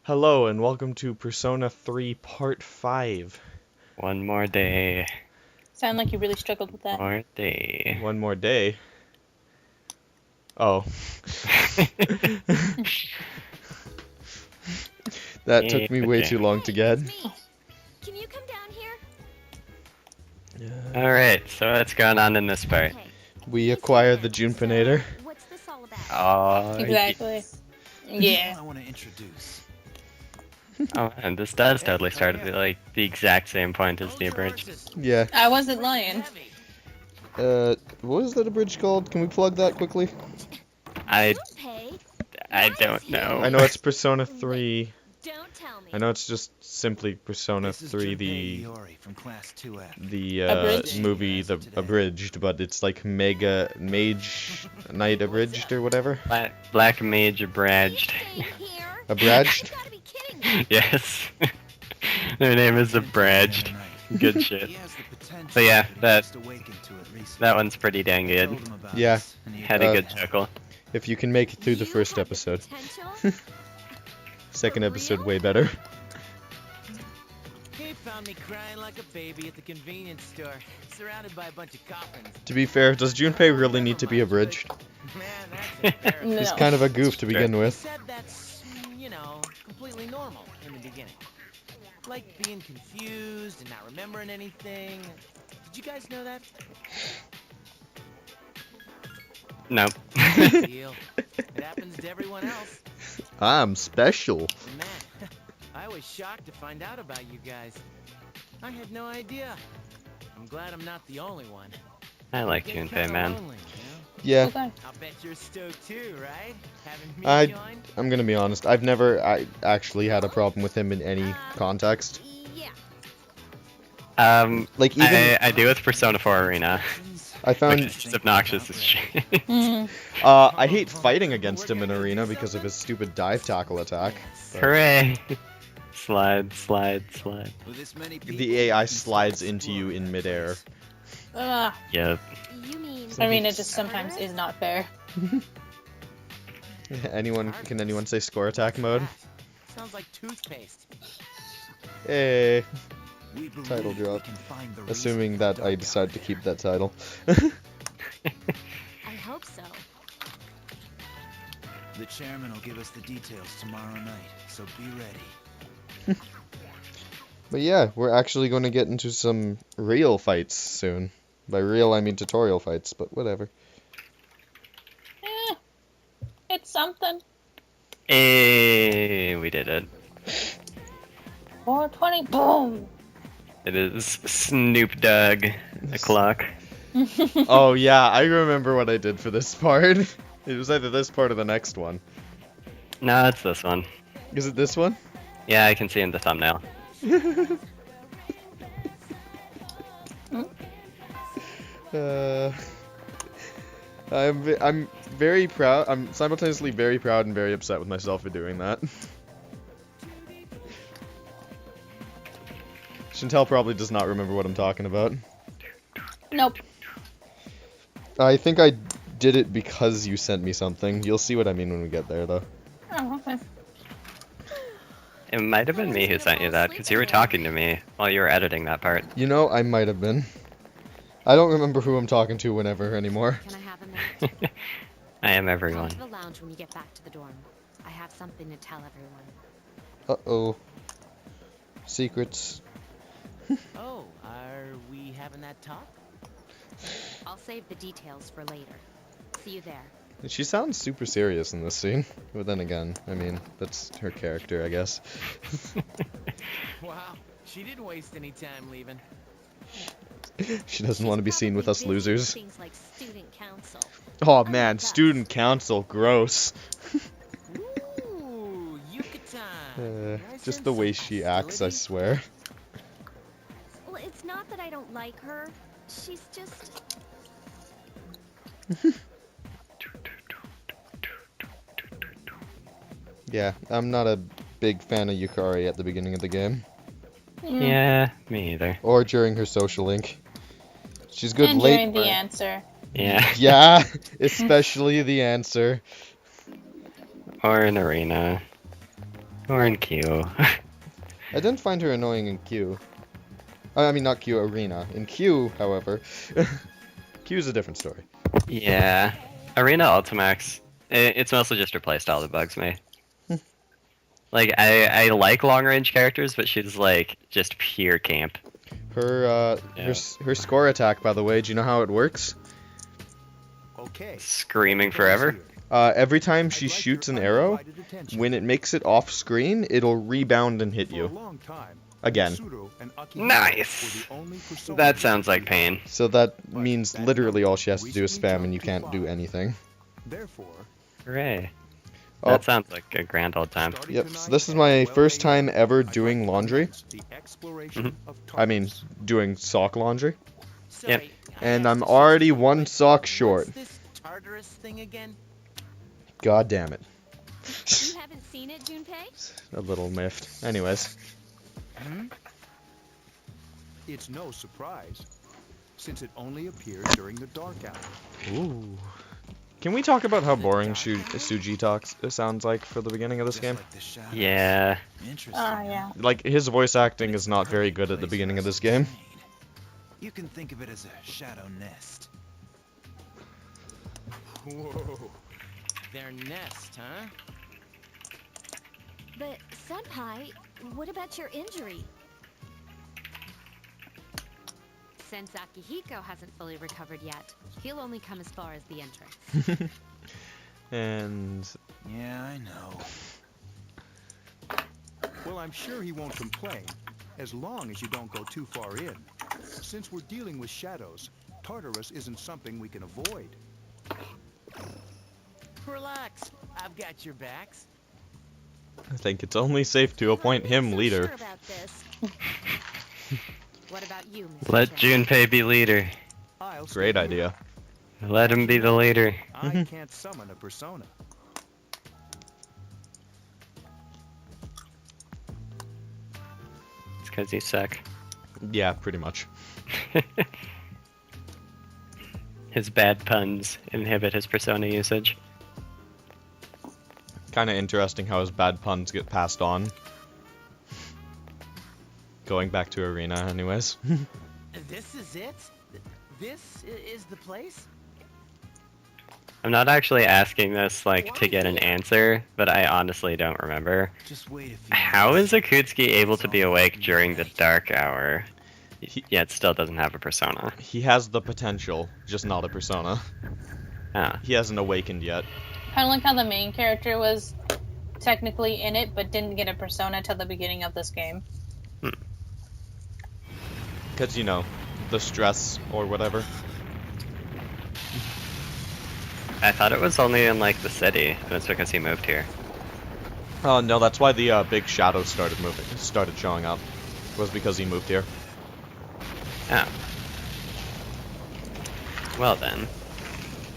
Hello and welcome to Persona 3 Part 5. One more day. Sound like you really struggled with that. More day. One more day. Oh. That took me way too long to get. Can you come down here? Alright, so what's going on in this part? We acquire the Junpinator. What's this all about? Oh, Exactly. Yeah. I want to introduce. Oh, and this does totally start at the exact same point as the abridged. Yeah. I wasn't lying. What was that abridged called? Can we plug that quickly? I Junpei, don't know. I know it's Persona 3. don't tell me. I know it's just simply Persona This is 3, Junpei Iori from Class 2F. the Abridged? movie, the abridged, but it's like Mega Mage Knight abridged or whatever. Black Mage abridged. Stay here? Abridged? You gotta be kidding me. Yes. Their name is abridged. Good shit. So yeah, that one's pretty dang good. Yeah. Had a good chuckle. If you can make it through the You first have episode. potential? Second For episode real? way better. He found me crying like a baby at the convenience store, surrounded by a bunch of coffins. To be fair, does Junpei really need to be abridged? Man, that's embarrassing. No. He's kind of a goof to begin He with. said that's, completely normal in the beginning. Like being confused and not remembering anything. Did you guys know that? No. Big deal. It happens to everyone else. I'm special. And man, I was shocked to find out about you guys. I had no idea. I'm glad I'm not the only one. I like Get Junpei, kinda man. lonely, you know? Yeah, Okay. I'll bet you're stoked too, right? Having me I- join? I'm gonna be honest. I've never actually had a problem with him in any context. Yeah. Like even I do with Persona 4 Arena, I which found is just obnoxious as shit. Mhm. I hate fighting against him in arena because of his stupid dive tackle attack. But Hooray! Slide, slide, slide. With this many people, the AI slides into you in midair. Ugh. Yep. You mean I mean, it just sometimes is not fair. Can anyone say score attack mode? Sounds like toothpaste. Hey, we believe title we drop. can find the assuming reason that for I Dark decide to Alchemy. keep that title. I hope so. The chairman will give us the details tomorrow night, so be ready. But yeah, we're actually going to get into some real fights soon. By real, I mean tutorial fights, but whatever. Eh, it's something. Hey, we did it. 420, boom. It is Snoop Dogg o'clock. Oh yeah, I remember what I did for this part. It was either this part or the next one. No, it's this one. Is it this one? Yeah, I can see in the thumbnail. I'm very proud. I'm simultaneously very proud and very upset with myself for doing that. Chantel probably does not remember what I'm talking about. Nope. I think I did it because you sent me something. You'll see what I mean when we get there, though. Oh, okay. It might have been me who sent you that, because you were talking to me while you were editing that part. You know, I might have been. I don't remember who I'm talking to whenever anymore. Can I have a minute? I am Come everyone. to the lounge when you get back to the dorm. I have something to tell everyone. Uh-oh. Secrets. Oh, are we having that talk? I'll save the details for later. See you there. She sounds super serious in this scene. But then again, I mean, that's her character, I guess. Wow, she didn't waste any time leaving. She doesn't want to be seen with us Probably busy with losers. Things like student council. Oh man, student council, gross. Ooh, Yucatan. Just the way she acts, I swear. Well, it's not that I don't like her. She's just... Yeah, I'm not a big fan of Yukari at the beginning of the game. Yeah, me either. Or during her social link. She's good And late. during the answer. Yeah. Yeah, especially the answer. Or an arena. Or in Q. I didn't find her annoying in Q. I mean, not Q, Arena. In Q, however, Q's a different story. Yeah. Arena Ultimax. It's mostly just her playstyle that bugs me. Like, I like long range characters, but she's like just pure camp. Her her score attack, by the way, do you know how it works? Okay. Screaming forever. Every time she shoots an arrow, when it makes it off screen, it'll rebound and hit you. Again. Nice! That sounds like pain. So that means literally all she has to do is spam and you can't do anything. Therefore, Hooray. Oh. That sounds like a grand old time. Yep, so this is my first time ever doing laundry. I mean, doing sock laundry. Yep. And I'm already one sock short. What's this Tartarus thing again? God damn it. You haven't seen it, Junpei? A little miffed. Anyways. it's no surprise, since it only appeared during the dark hour. Ooh. Can we talk about how boring Suji talks sounds like for the beginning of this game? Yeah. Interesting. Yeah. Like, his voice acting is not very good at the beginning of this game. You can think of it as a shadow nest. Whoa. Their nest, huh? But, Senpai, what about your injury? Since Akihiko hasn't fully recovered yet, he'll only come as far as the entrance. And... Yeah, I know. Well, I'm sure he won't complain, as long as you don't go too far in. Since we're dealing with shadows, Tartarus isn't something we can avoid. Relax, I've got your backs. I think it's only safe to appoint him leader. Sure about this. What about you, Mr. Let Chen? Junpei be leader. I'll stay Great here. idea. Let him be the leader. I can't summon a persona. It's because you suck. Yeah, pretty much. His bad puns inhibit his persona usage. Kinda interesting how his bad puns get passed on. Going back to Arena, anyways. This is it? This is the place? I'm not actually asking this, like, to get an answer, but I honestly don't remember. Just wait a few How is minutes. Akutsuki able to be awake during the dark hour, yet still doesn't have a persona? He has the potential, just not a persona. Ah, He hasn't awakened yet. Kind of like how the main character was technically in it, but didn't get a persona till the beginning of this game. Because, you know, the stress or whatever. I thought it was only in, like, the city, and it's because he moved here. Oh, no, that's why the big shadows started showing up. Was because he moved here. Ah. Well then.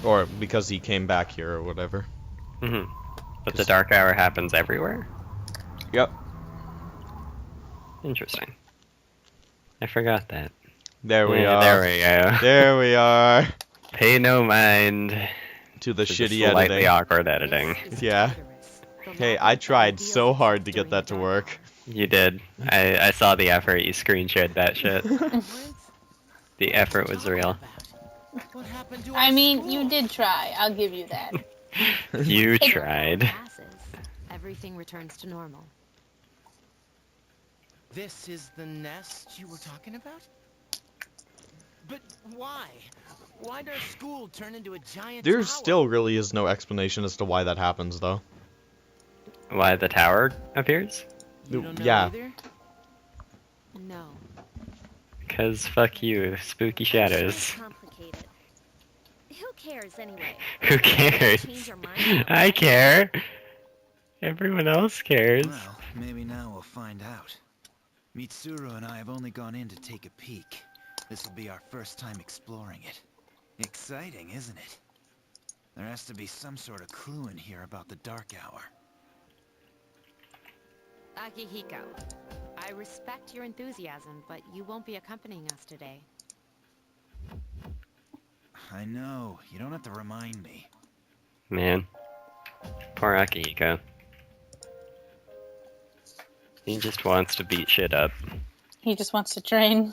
Or because he came back here or whatever. But the dark hour happens everywhere? Yep. Interesting. I forgot that. There we Yeah, are. there we go. There we are. Pay no mind To the to shitty the slightly editing. awkward editing. Yeah. Hey, I tried so hard to get that to work. You did. I saw the effort. You screen shared that shit. The effort was real. What happened to I our mean, school? you did try. I'll give you that. You tried. Passes. Everything returns to normal. This is the nest you were talking about? But why? Why'd our school turn into a giant There tower? still really is no explanation as to why that happens, though. Why the tower appears? You don't know Yeah. either? No. Because fuck you, spooky shadows. It's complicated. Who cares anyway? Who cares? Change your mind. I care. Everyone else cares. Well, maybe now we'll find out. Mitsuru and I have only gone in to take a peek. This will be our first time exploring it. Exciting, isn't it? There has to be some sort of clue in here about the dark hour. Akihiko, I respect your enthusiasm, but you won't be accompanying us today. I know, you don't have to remind me. Man. Poor Akihiko. He just wants to beat shit up. He just wants to train.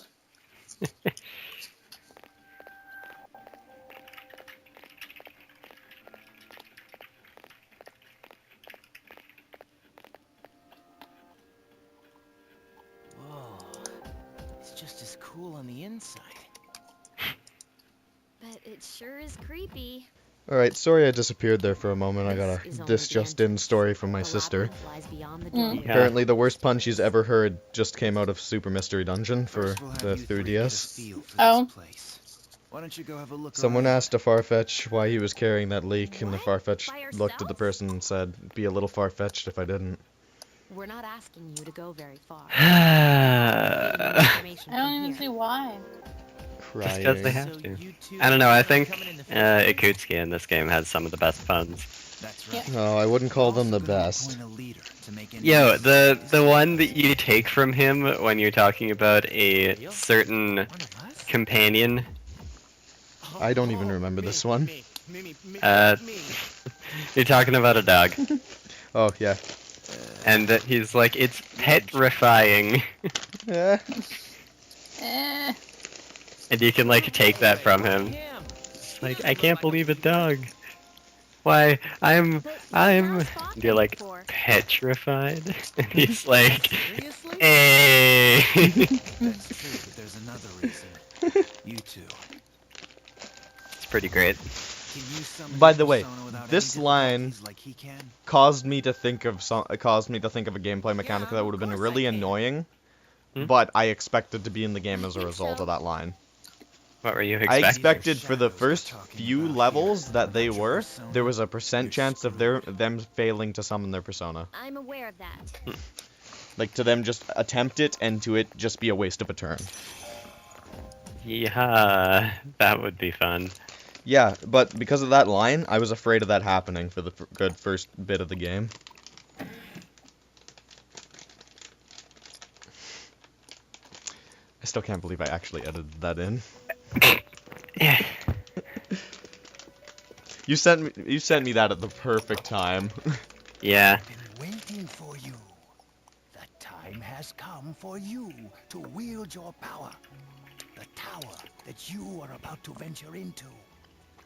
Whoa. It's just as cool on the inside. But it sure is creepy. Alright, sorry I disappeared there for a moment. I got This is a only this the just in entrance. story from my The sister. labyrinth lies beyond the Mm. doorway. Yeah. Apparently the worst pun she's ever heard just came out of Super Mystery Dungeon for First we'll have the you three get a 3DS. feel for Oh. this place. Why don't you go have a look Someone around? asked a Farfetch why he was carrying that leak, and the What? Farfetch By looked at the ourselves? person and said, "Be a little far-fetched if I didn't." We're not asking you to go very far. Just Information I don't from even see here. why. because they Crying. have So to. you two I don't know, I are think coming in the first place? Ikutsuki in this game has some of the best puns. That's right. No, I wouldn't call them the Also gonna best. appoint a leader to make any Yo, necessary the one that you take from him when you're talking about a Real? certain One of us? companion, I don't even remember this one. Me, Uh, me. you're talking about a dog, Oh, yeah. and that he's like, it's petrifying, Eh. Eh. and you can like take that from him. Like, I can't believe a dog. Why, I'm, But and how's you're like, before? petrified? And he's like, Seriously? hey. That's true, but there's another reason. You two. It's pretty great. Can you summon By your the way, persona without this any line difficulties like he can? caused me to think of a gameplay mechanic Yeah, that would have been of course really I can. annoying, Hmm? but I expected to be in the game as a result of that line. What were you I expecting? expected for the Shadows we're first talking few about levels here. that they About your were, persona, there was a percent you're chance of them failing to summon their persona. I'm aware of that. Like, to them just attempt it and to it just be a waste of a turn. Yeah, that would be fun. Yeah, but because of that line, I was afraid of that happening for the good first bit of the game. I still can't believe I actually edited that in. Yeah. You sent me that at the perfect time. Yeah. Been waiting for you. The time has come for you to wield your power. The tower that you are about to venture into.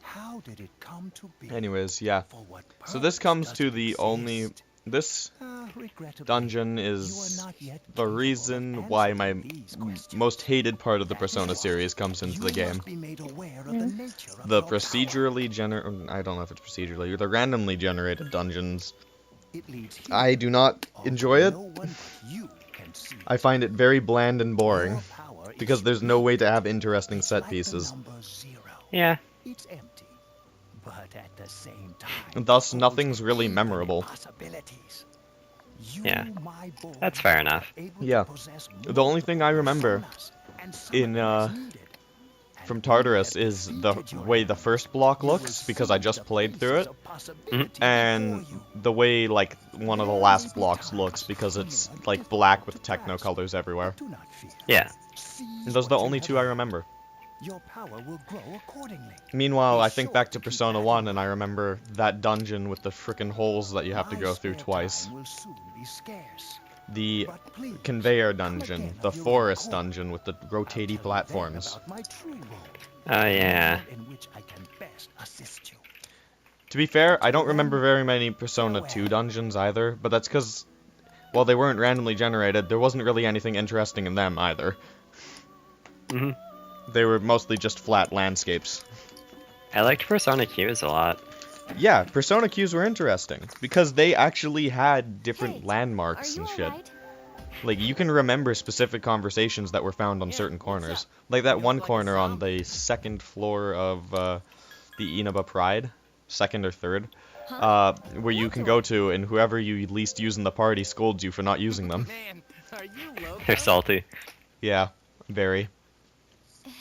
How did it come to be? Anyways, yeah. For what So this purpose comes does to it the only exist? this Regrettably, dungeon you is are not yet the capable reason of why my answering these questions. most hated part of the That Persona is why series comes into you the game. must be made aware of the nature of The your power. procedurally I don't know if it's procedurally, the randomly generated dungeons. It leads here, I do not although enjoy it. no one but you can see I find it very bland and boring your power because is there's no way to have interesting It's set like the pieces. number 0. Yeah. It's empty, but at the same time, And thus, holds nothing's really infinite memorable. possibilities. You, Yeah. my boy, That's fair enough. are able to Yeah. possess The only thing I remember personas and in, summon as needed. from And when you Tartarus have is the defeated your way the enemy, first block you will looks, because I see just the played through faces it, of possibility and before you. the way, like, one of the last blocks looks, because it's, like, black with techno colors everywhere. Do not fear. Yeah. Seize And those are the what you only have two I earned. remember. Your power will grow accordingly. Meanwhile, Be I think sure back to to keep Persona that 1, in and I remember that dungeon with the frickin' holes that you have to My go through spare twice. time will soon be scarce. The But please, conveyor come dungeon, again the of your own forest accord. dungeon with the I'll rotating tell you then platforms. about my true role, Oh, the yeah. role in which I can best assist you. To be fair, I don't remember very many Persona 2 dungeons either, but that's because, while they weren't randomly generated, there wasn't really anything interesting in them either. Hmm. They were mostly just flat landscapes. I liked Persona Qs a lot. Yeah, Persona Qs were interesting, because they actually had different Hey, landmarks Are you and shit. alright? Like, you can remember specific conversations that were found on Yeah, certain what's corners. up? Like that You one look like a corner on zombie. the second floor of the Inaba Pride, second or third, Huh? where you can go to, and whoever you least use in the party scolds you for not using them. Man, are you loco? They're salty. Yeah, very.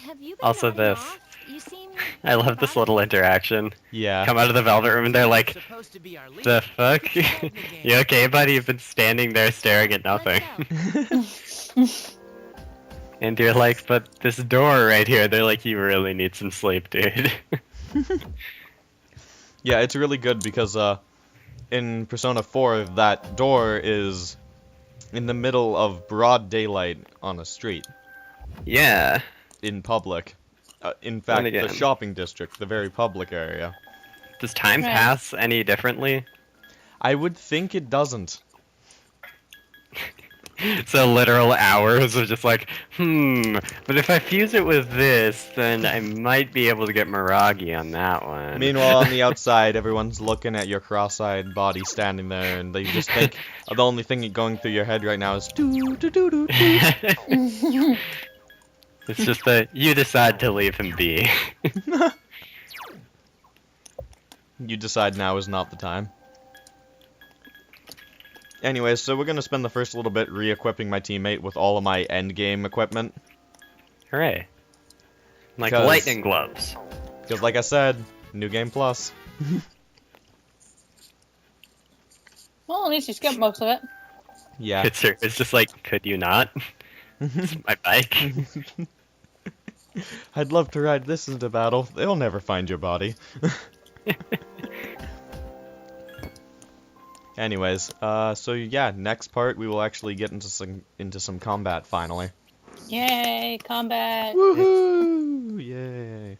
Have you been Also nodding this. off? You seem I love this little interaction. Yeah. Come out of the Velvet Room and they're like, Supposed to be our leader. the fuck? Get in the game. You okay, buddy? You've been standing there staring at nothing. And you're like, but this door right here, they're like, you really need some sleep, dude. Yeah, it's really good because in Persona 4, that door is in the middle of broad daylight on a street, Yeah. in public. In fact, the again. shopping district, the very public area. Does time Right. pass any differently? I would think it doesn't. So literal hours of just like, but if I fuse it with this, then I might be able to get Miragi on that one. Meanwhile, on the outside, everyone's looking at your cross-eyed body standing there, and they just think the only thing going through your head right now is doo doo doo doo doo. It's just that you decide to leave him be. You decide now is not the time. Anyways, so we're gonna spend the first little bit re-equipping my teammate with all of my endgame equipment. Hooray. Like 'Cause- lightning gloves. Because like I said, New Game Plus. Well, at least you skipped most of it. Yeah. It's just like, could you not? It's my bike. I'd love to ride this into battle. They'll never find your body. Anyways, so yeah, next part we will actually get into some combat finally. Yay, combat. Woohoo! Yay!